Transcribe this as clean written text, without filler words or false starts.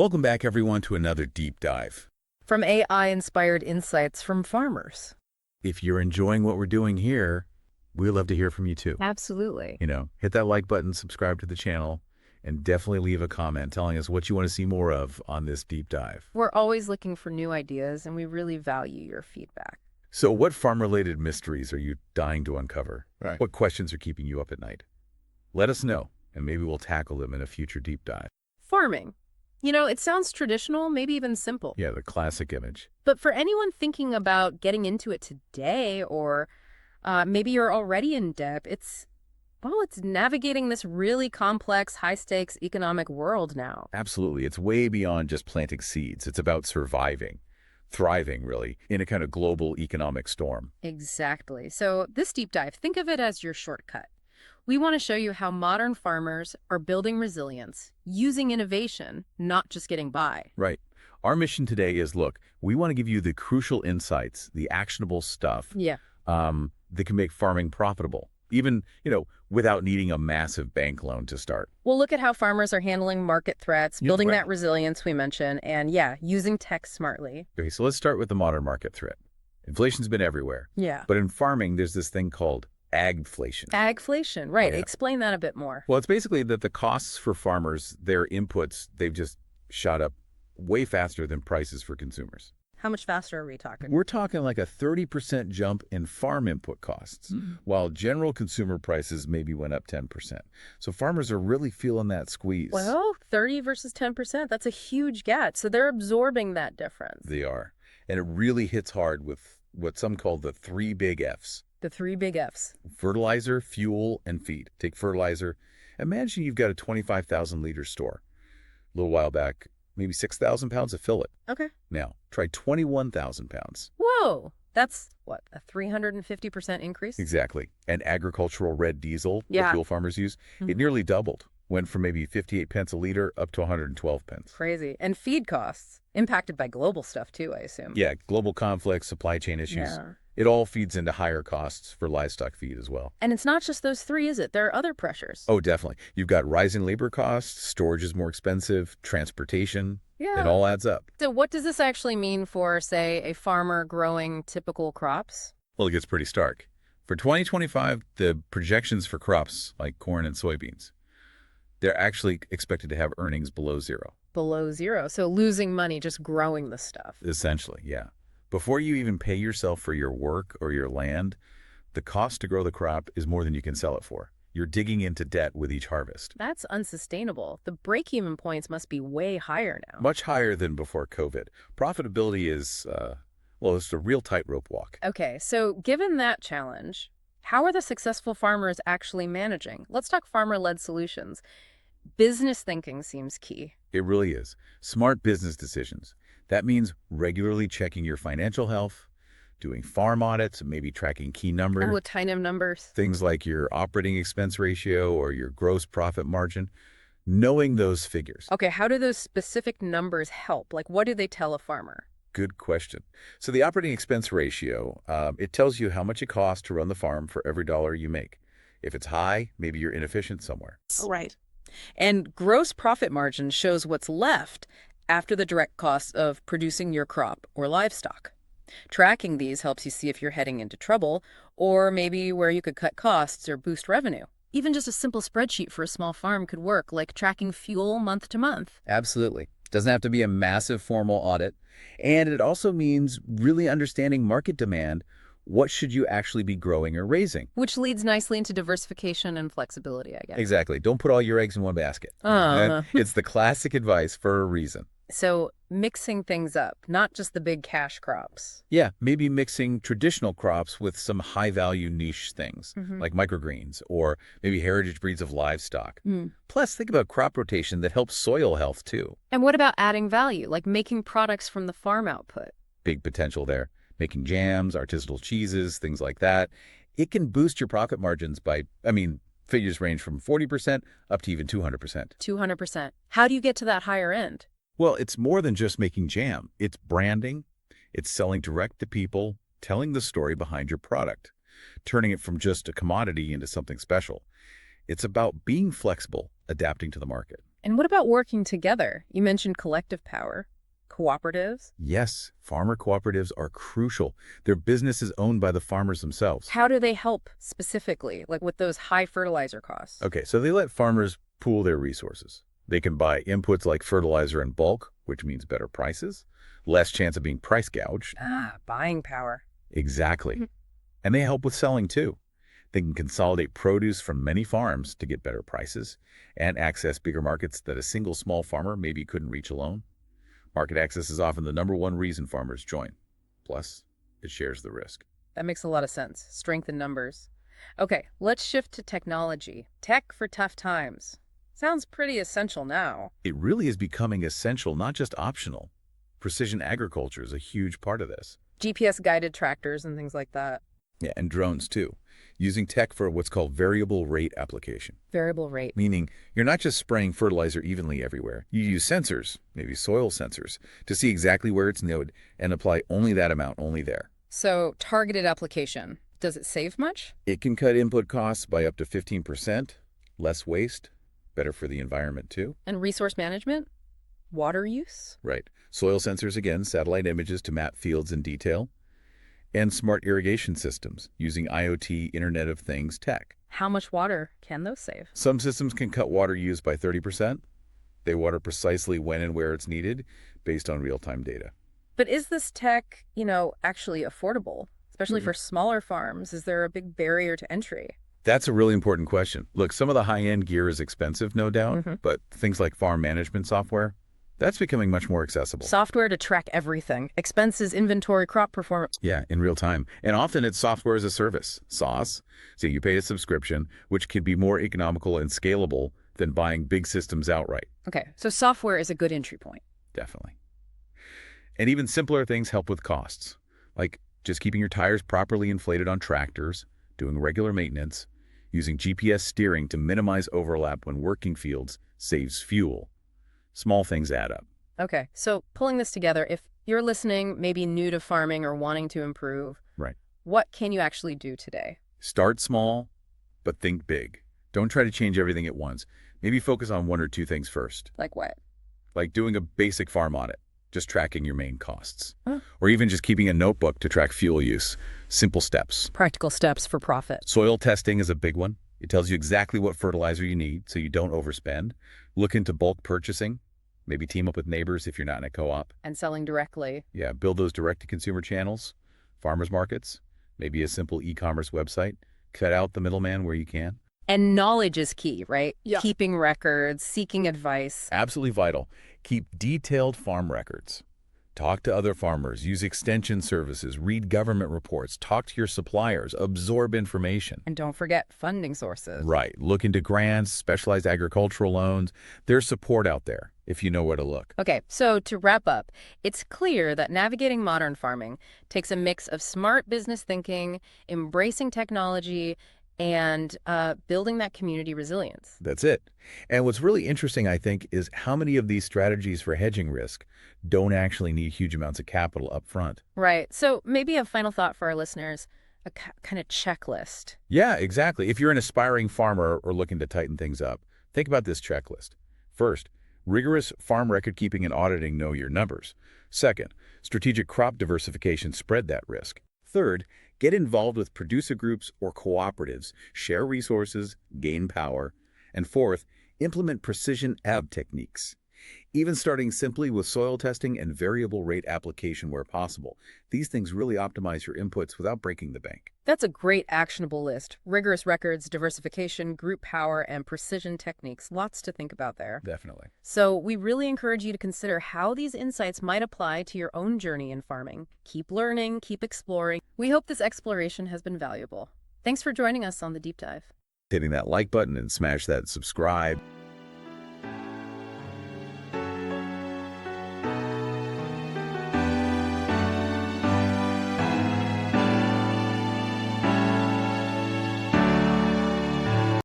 Welcome back, everyone, to another deep dive. From AI-inspired insights from farmers. If you're enjoying what we're doing here, we'd love to hear from you too. Absolutely. Hit that like button, subscribe to the channel, and definitely leave a comment telling us what you want to see more of on this deep dive. We're always looking for new ideas, and we really value your feedback. So what farm-related mysteries are you dying to uncover? Right. What questions are keeping you up at night? Let us know, and maybe we'll tackle them in a future deep dive. Farming. It sounds traditional, maybe even simple. Yeah, the classic image. But for anyone thinking about getting into it today, or maybe you're already in debt, it's navigating this really complex, high-stakes economic world now. Absolutely. It's way beyond just planting seeds. It's about surviving, thriving, really, in a kind of global economic storm. Exactly. So this deep dive, think of it as your shortcut. We want to show you how modern farmers are building resilience, using innovation, not just getting by. Right. Our mission today is, look, we want to give you the crucial insights, the actionable stuff that can make farming profitable, even, without needing a massive bank loan to start. We'll look at how farmers are handling market threats, building right. that resilience we mentioned, and using tech smartly. Okay, so let's start with the modern market threat. Inflation's been everywhere. Yeah. But in farming, there's this thing called agflation. Agflation, right. Yeah. Explain that a bit more. Well, it's basically that the costs for farmers, their inputs, they've just shot up way faster than prices for consumers. How much faster are we talking? We're talking like a 30% jump in farm input costs, while general consumer prices maybe went up 10%. So farmers are really feeling that squeeze. Well, 30 versus 10%, that's a huge gap. So they're absorbing that difference. They are. And it really hits hard with what some call the three big Fs. The three big Fs. Fertilizer, fuel, and feed. Take fertilizer. Imagine you've got a 25,000 liter store. A little while back, maybe 6,000 pounds of fillet. Okay. Now, try 21,000 pounds. Whoa. That's, what, a 350% increase? Exactly. And agricultural red diesel, Yeah. that fuel farmers use, it nearly doubled. Went from maybe 58 pence a liter up to 112 pence. Crazy. And feed costs, impacted by global stuff too, I assume. Yeah, global conflicts, supply chain issues. Yeah. It all feeds into higher costs for livestock feed as well. And it's not just those three, is it? There are other pressures. Oh, definitely. You've got rising labor costs, storage is more expensive, transportation. Yeah. It all adds up. So what does this actually mean for, say, a farmer growing typical crops? Well, it gets pretty stark. For 2025, the projections for crops like corn and soybeans, they're actually expected to have earnings below zero. Below zero. So losing money just growing the stuff. Essentially, yeah. Before you even pay yourself for your work or your land, the cost to grow the crop is more than you can sell it for. You're digging into debt with each harvest. That's unsustainable. The break-even points must be way higher now. Much higher than before COVID. Profitability is, it's a real tightrope walk. Okay, so given that challenge, how are the successful farmers actually managing? Let's talk farmer-led solutions. Business thinking seems key. It really is. Smart business decisions. That means regularly checking your financial health, doing farm audits, and maybe tracking key numbers. And what kind of numbers? Things like your operating expense ratio or your gross profit margin. Knowing those figures. Okay, how do those specific numbers help? Like, what do they tell a farmer? Good question. So the operating expense ratio, it tells you how much it costs to run the farm for every dollar you make. If it's high, maybe you're inefficient somewhere. Right. And gross profit margin shows what's left after the direct costs of producing your crop or livestock. Tracking these helps you see if you're heading into trouble, or maybe where you could cut costs or boost revenue. Even just a simple spreadsheet for a small farm could work, like tracking fuel month to month. Absolutely. Doesn't have to be a massive formal audit. And it also means really understanding market demand. What should you actually be growing or raising? Which leads nicely into diversification and flexibility, I guess. Exactly. Don't put all your eggs in one basket. It's the classic advice for a reason. So mixing things up, not just the big cash crops. Yeah, maybe mixing traditional crops with some high-value niche things, like microgreens or maybe heritage breeds of livestock. Plus, think about crop rotation that helps soil health, too. And what about adding value, like making products from the farm output? Big potential there. Making jams, artisanal cheeses, things like that. It can boost your profit margins by, figures range from 40% up to even 200%. 200%. How do you get to that higher end? Well, it's more than just making jam. It's branding. It's selling direct to people, telling the story behind your product, turning it from just a commodity into something special. It's about being flexible, adapting to the market. And what about working together? You mentioned collective power. Cooperatives? Yes, farmer cooperatives are crucial. Their business is owned by the farmers themselves. How do they help specifically, like with those high fertilizer costs? Okay, so they let farmers pool their resources. They can buy inputs like fertilizer in bulk, which means better prices, less chance of being price gouged. Buying power. Exactly. And they help with selling too. They can consolidate produce from many farms to get better prices and access bigger markets that a single small farmer maybe couldn't reach alone. Market access is often the #1 reason farmers join. Plus, it shares the risk. That makes a lot of sense. Strength in numbers. Okay, let's shift to technology. Tech for tough times. Sounds pretty essential now. It really is becoming essential, not just optional. Precision agriculture is a huge part of this. GPS-guided tractors and things like that. Yeah, and drones too. Using tech for what's called variable rate application. Variable rate. Meaning you're not just spraying fertilizer evenly everywhere. You use sensors, maybe soil sensors, to see exactly where it's needed and apply only that amount, only there. So, targeted application. Does it save much? It can cut input costs by up to 15%, less waste, better for the environment too. And resource management? Water use? Right. Soil sensors again, satellite images to map fields in detail. And smart irrigation systems using IoT, Internet of Things tech. How much water can those save? Some systems can cut water use by 30%. They water precisely when and where it's needed based on real-time data. But is this tech, actually affordable? Especially for smaller farms? Is there a big barrier to entry? That's a really important question. Look, some of the high-end gear is expensive, no doubt, but things like farm management software, that's becoming much more accessible. Software to track everything. Expenses, inventory, crop performance. Yeah, in real time. And often it's software as a service, SaaS. So you pay a subscription, which can be more economical and scalable than buying big systems outright. Okay, so software is a good entry point. Definitely. And even simpler things help with costs, like just keeping your tires properly inflated on tractors, doing regular maintenance, using GPS steering to minimize overlap when working fields saves fuel. Small things add up. Okay, so pulling this together, if you're listening, maybe new to farming or wanting to improve, Right. What can you actually do today? Start small, but think big. Don't try to change everything at once. Maybe focus on 1 or 2 things first. Like what? Like doing a basic farm audit, just tracking your main costs. Or even just keeping a notebook to track fuel use. Simple steps. Practical steps for profit. Soil testing is a big one. It tells you exactly what fertilizer you need so you don't overspend. Look into bulk purchasing. Maybe team up with neighbors if you're not in a co-op. And selling directly. Yeah, build those direct-to-consumer channels, farmers markets, maybe a simple e-commerce website. Cut out the middleman where you can. And knowledge is key, right? Yeah. Keeping records, seeking advice. Absolutely vital. Keep detailed farm records. Talk to other farmers, use extension services, read government reports, talk to your suppliers, absorb information. And don't forget funding sources. Right. Look into grants, specialized agricultural loans. There's support out there if you know where to look. Okay, so to wrap up, it's clear that navigating modern farming takes a mix of smart business thinking, embracing technology, and building that community resilience. That's it. And what's really interesting, I think, is how many of these strategies for hedging risk don't actually need huge amounts of capital up front. Right. So maybe a final thought for our listeners, a kind of checklist. Yeah, exactly. If you're an aspiring farmer or looking to tighten things up, think about this checklist. First, rigorous farm record keeping and auditing know your numbers. Second, strategic crop diversification spread that risk. Third, get involved with producer groups or cooperatives, share resources, gain power. And fourth, implement precision ag techniques. Even starting simply with soil testing and variable rate application where possible. These things really optimize your inputs without breaking the bank. That's a great actionable list. Rigorous records, diversification, group power, and precision techniques. Lots to think about there. Definitely. So we really encourage you to consider how these insights might apply to your own journey in farming. Keep learning, keep exploring. We hope this exploration has been valuable. Thanks for joining us on The Deep Dive. Hitting that like button and smash that subscribe.